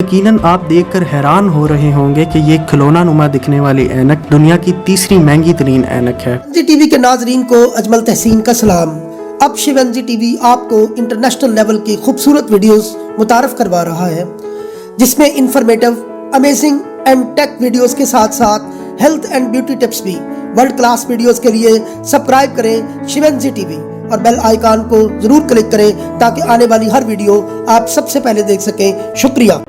यकीनन आप देखकर हैरान हो रहे होंगे कि ये खिलौना नुमा दिखने वाली ऐनक दुनिया की तीसरी महंगी तरीन ऐनक है। शिवंजी टीवी के नाजरीन को अजमल तहसीन का सलाम। अब शिवंजी टीवी आपको इंटरनेशनल लेवल की खूबसूरत वीडियोस मुतारफ करवा रहा है, जिसमें informative, amazing and take videos के साथ साथ हेल्थ एंड ब्यूटी टिप्स भी। वर्ल्ड क्लास वीडियोस के लिए सब्सक्राइब करें शिवंजी टीवी और बेल आइकन को जरूर क्लिक करें ताकि आने वाली हर वीडियो आप सबसे पहले देख सकें। शुक्रिया।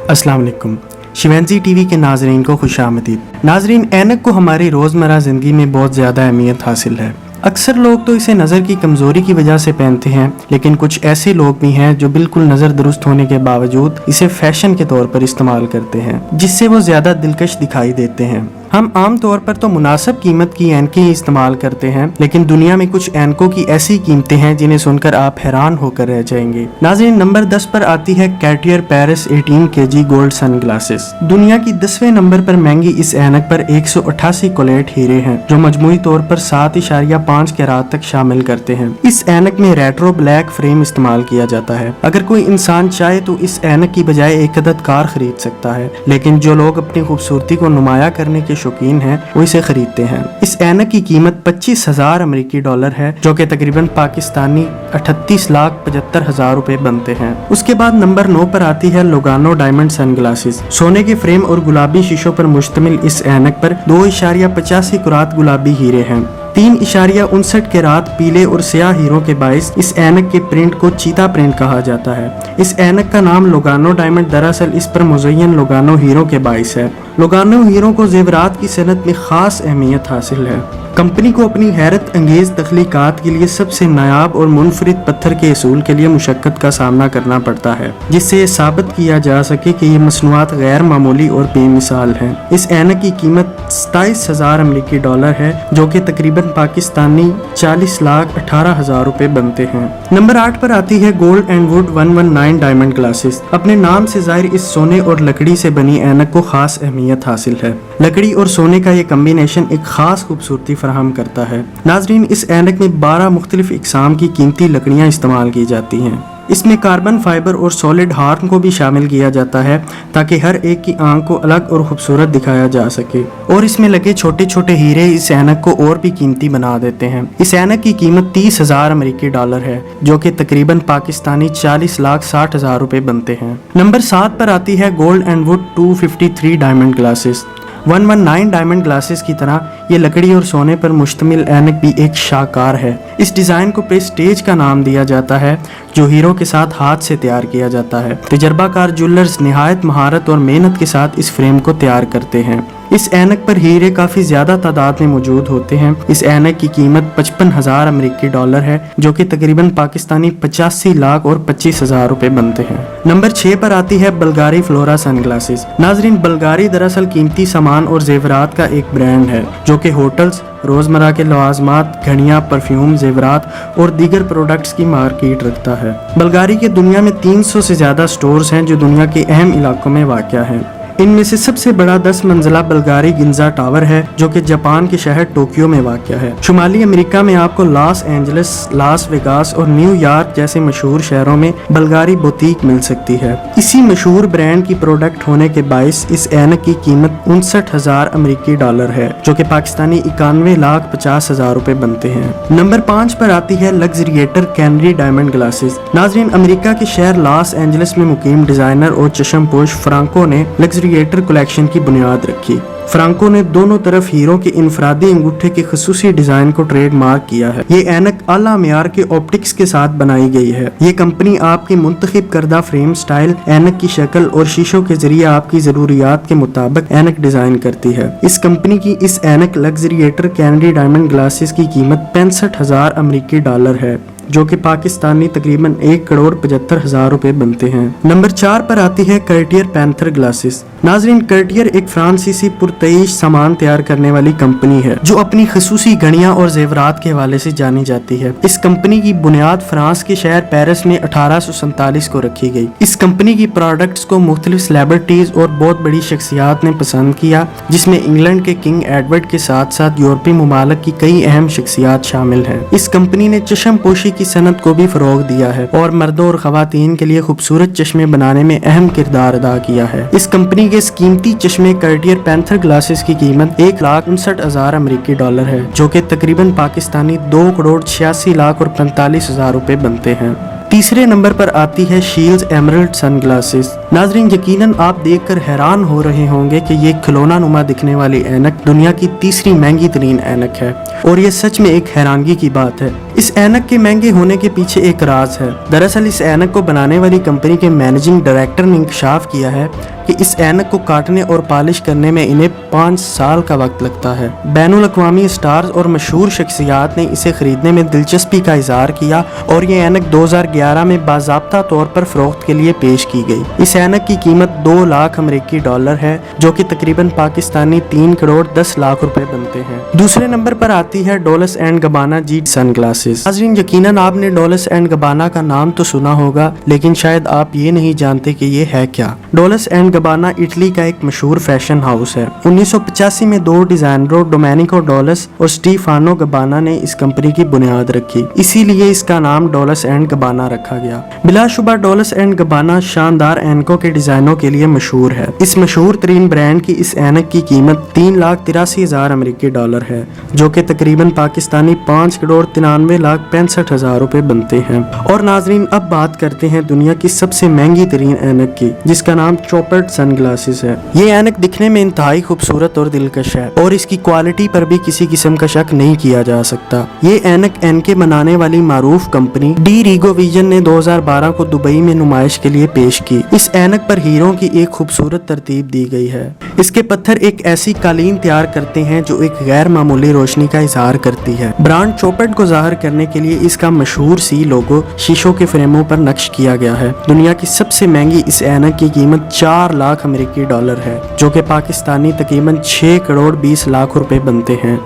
अस्सलाम वालेकुम। शिवंजी टीवी के नाजरीन को खुशामदीद। नाजरीन, ऐनक को हमारी रोज़मर्रा ज़िंदगी में बहुत ज़्यादा अहमियत हासिल है। अक्सर लोग तो इसे नज़र की कमज़ोरी की वजह से पहनते हैं, लेकिन कुछ ऐसे लोग भी हैं जो बिल्कुल नज़र दुरुस्त होने के बावजूद इसे फैशन के तौर पर इस्तेमाल करते हैं, जिससे वो ज़्यादा दिलकश दिखाई देते हैं। हम आम तौर पर तो मुनासिब कीमत की ऐनकें ही इस्तेमाल करते हैं, लेकिन दुनिया में कुछ ऐनकों की ऐसी कीमतें हैं जिन्हें सुनकर आप हैरान होकर रह जाएंगे। नाज़रीन, नंबर 10 पर आती है Cartier Paris 18 kg gold sunglasses. दुनिया की 10वें नंबर पर महंगी इस ऐनक पर 188 कोलेट हीरे हैं, जो मजमूई तौर पर 7.5 कैरात तक शामिल करते हैं। इस ऐनक में रेट्रो ब्लैक फ्रेम इस्तेमाल किया जाता है। अगर कोई इंसान चाहे तो इस ऐनक की बजाय एक अदद कार खरीद सकता है, लेकिन जो लोग अपनी खूबसूरती को नुमाया करने के शौकीन हैं वो इसे खरीदते हैं। इस ऐनक की कीमत 25,000 अमेरिकी डॉलर है, जो कि तकरीबन पाकिस्तानी 38,75,000 रुपए बनते हैं। उसके बाद नंबर 9 पर आती है लोगानो डायमंड सन ग्लासेस। सोने के फ्रेम और गुलाबी शीशों पर मुश्तमिल इस ऐनक पर 2.85 कुरात गुलाबी हीरे हैं। 3.59 कैरात पीले और स्याह हीरों के बाइस इस ऐनक के प्रिंट को चीता प्रिंट कहा जाता है। इस ऐनक का नाम लोगानो डायमंड दरअसल इस पर मुज़य्यन लोगानो हीरो के बाइस है। लोगानो हीरो को ज़ेवरात की सनत में खास अहमियत हासिल है। कंपनी को अपनी हैरत अंगेज तख्लीकात के लिए सबसे नायाब और मुनफरिद पत्थर के असूल के लिए मुशक्कत का सामना करना पड़ता है, जिससे ये साबित किया जा सके कि ये मसनूआत गैर मामूली और बेमिसाल हैं। इस ऐनक की कीमत 27,000 अमेरिकी डॉलर है, जो कि तकरीबन पाकिस्तानी 40,18,000 रुपए बनते हैं। नंबर 8 पर आती है gold and would 119 diamond glasses. अपने नाम से जाहिर इस सोने और लकड़ी से बनी ऐनक को खास अहमियत हासिल है। लकड़ी और सोने का ये कम्बिनेशन एक खास खूबसूरती फराहम करता है। नाजरीन, इस ऐनक में 12 मुख्तलिफ इकसाम की कीमती लकड़ियाँ इस्तेमाल की जाती हैं। इसमें कार्बन फाइबर और सॉलिड हार्न को भी शामिल किया जाता है, ताकि हर एक की आंख को अलग और खूबसूरत दिखाया जा सके। और इसमें लगे छोटे छोटे हीरे इस ऐनक को और भी कीमती बना देते हैं। इस ऐनक की कीमत 30,000 अमेरिकी डॉलर है, जो कि तकरीबन पाकिस्तानी 40,60,000 रुपए बनते हैं। नंबर 7 पर आती है gold and would 253 diamond glasses. 119 diamond glasses की तरह ये लकड़ी और सोने पर मुश्तमिल ऐनक भी एक शाहकार है। इस डिज़ाइन को प्रेस्टेज का नाम दिया जाता है, जो हीरो के साथ हाथ से तैयार किया जाता है। तजर्बाकार ज्वेलर्स निहायत महारत और मेहनत के साथ इस फ्रेम को तैयार करते हैं। इस ऐनक पर हीरे काफ़ी ज़्यादा तादाद में मौजूद होते हैं। इस ऐनक की कीमत 55,000 अमेरिकी डॉलर है, जो कि तकरीबन पाकिस्तानी 85,25,000 रुपए बनते हैं। नंबर 6 पर आती है बल्गारी फ्लोरा सन ग्लासेस। नाजरीन, बल्गारी दरअसल कीमती सामान और जेवरात का एक ब्रांड है, जो कि होटल्स, रोज़मर्रा के लवाजमात, घड़ियाँ, परफ्यूम, जेवरात और दीगर प्रोडक्ट्स की मार्केट रखता है। बल्गारी के दुनिया में 300 से ज़्यादा स्टोर्स हैं, जो दुनिया के अहम इलाकों में वाक़या हैं। इनमें से सबसे बड़ा 10 मंजिला बल्गारी गिंजा टावर है, जो कि जापान के शहर टोक्यो में वाक़या है। शुमाली अमेरिका में आपको लॉस एंजलिस, लास वेगास और न्यूयॉर्क जैसे मशहूर शहरों में बल्गारी बुटीक मिल सकती है। इसी मशहूर ब्रांड की प्रोडक्ट होने के बाइस इस ऐनक की कीमत 59,000 अमेरिकी डॉलर है, जो कि पाकिस्तानी 91,50,000 रुपए बनते हैं। नंबर 5 पर आती है लग्जरिएटर कैनरी डायमंड ग्लासेस। नाजरीन, अमेरिका के शहर लॉस एंजलिस में मुकीम डिजाइनर और चश्मपोश फ्रांको ने लग्जरिएटर कलेक्शन की बुनियाद रखी। फ्रांको ने दोनों तरफ हीरो के इनफरादी अंगूठे के खसूसी डिजाइन को ट्रेडमार्क किया है। ये ऐनक आला मेयार के ऑप्टिक्स के साथ बनाई गई है। ये कंपनी आपकी मुंतखब करदा फ्रेम स्टाइल, ऐनक की शक्ल और शीशों के जरिए आपकी जरूरियात के मुताबिक ऐनक डिजाइन करती है। इस कंपनी की इस ऐनक लग्जरिएटर कैनरी डायमंड ग्लासेस की कीमत 65,000 अमेरिकी डॉलर है, जो कि पाकिस्तानी तकरीबन 1,75,00,000 रुपए बनते हैं। नंबर 4 पर आती है कार्टियर पैंथर ग्लासेस। नाजरीन, कार्टियर एक फ्रांसीसी पुरतईश सामान तैयार करने वाली कंपनी है, जो अपनी खसूसी घड़ियां और जेवरात के हवाले से जानी जाती है। इस कंपनी की बुनियाद फ्रांस के शहर पेरिस में 1847 को रखी गई। इस कंपनी की प्रोडक्ट्स को मुख्तलिफ सेलिब्रिटीज और बहुत बड़ी शख्सियात ने पसंद किया, जिसमें इंग्लैंड के किंग एडवर्ड के साथ साथ यूरोपीय मुमालिक की कई अहम शख्सियात शामिल हैं। इस कंपनी ने चश्मपोशी की सनत को भी फरोग दिया है और मर्दों और खवातीन के लिए खूबसूरत चश्मे बनाने में अहम किरदार अदा किया है। इस कंपनी के इस कीमती चश्मे कार्टियर पैंथर ग्लासेस की कीमत 1,59,000 अमेरिकी डॉलर है, जो कि तकरीबन पाकिस्तानी 2,86,45,000 रुपए बनते हैं। तीसरे नंबर पर आती है शील्ड्स एमरल्ड सनग्लासेस। नाजरीन, यकीनन आप देखकर हैरान हो रहे होंगे कि ये खिलौना नुमा दिखने वाली ऐनक दुनिया की तीसरी महंगी तरीन ऐनक है और ये सच में एक हैरानगी की बात है। इस ऐनक के महंगे होने के पीछे एक राज है। दरअसल इस ऐनक को बनाने वाली कंपनी के मैनेजिंग डायरेक्टर ने इंकशाफ किया है कि इस ऐनक को काटने और पॉलिश करने में इन्हें 5 साल का वक्त लगता है। बैनुल अक़वामी स्टार्स और मशहूर शख्सियात ने इसे खरीदने में दिलचस्पी का इजहार किया और ये ऐनक 2011 में बाज़ाब्ता तौर पर फरोख्त के लिए पेश की गई। इस ऐनक की कीमत 2 लाख अमेरिकी डॉलर है, जो कि तकरीबन पाकिस्तानी 3,10,00,000 रुपए बनते हैं। दूसरे नंबर पर आती है डॉल्स एंड गबाना जी सनग्लासेस। नाज़रीन, यकीनन आपने डॉल्स एंड गबाना का नाम तो सुना होगा, लेकिन शायद आप ये नहीं जानते कि ये है क्या। डॉल्स एंड गबाना इटली का एक मशहूर फैशन हाउस है। 1985 में 2 डिजाइनरों डोमेनिको डॉल्स और स्टीफानो गबाना ने इस कंपनी की बुनियाद रखी, इसीलिए इसका नाम डॉल्स एंड गबाना रखा गया। बिलाशुबा डॉल्स एंड गबाना शानदार ऐनकों के डिजाइनों के लिए मशहूर है। इस मशहूर तरीन ब्रांड की इस ऐनक की कीमत 3,83,000 अमेरिकी डॉलर है, जो कि तकरीबन पाकिस्तानी 5,93,65,000 रुपए बनते हैं। और नाजरीन, अब बात करते हैं दुनिया की सबसे महंगी तरीन ऐनक की, जिसका नाम चॉपर्ड सनग्लासेस है। ये ऐनक दिखने में इंतहाई खूबसूरत और दिलकश है और इसकी क्वालिटी पर भी किसी किस्म का शक नहीं किया जा सकता। ये ऐनक एनके बनाने वाली मारूफ कंपनी डी रीगो विजन ने 2012 को दुबई में नुमाइश के लिए पेश की। इस ऐनक पर हीरों की एक खूबसूरत तरतीब दी गई है। इसके पत्थर एक ऐसी कालीन तैयार करते हैं जो एक गैर मामूली रोशनी का इजहार करती है। ब्रांड चॉपर्ड को जाहिर करने के लिए इसका मशहूर सी लोगो शीशों के फ्रेमों पर नक्श किया गया है। दुनिया की सबसे महंगी इस ऐनक की कीमत 4 लाख अमेरिकी डॉलर है, जो कि पाकिस्तानी तकरीबन 6,20,00,000 रुपए बनते हैं।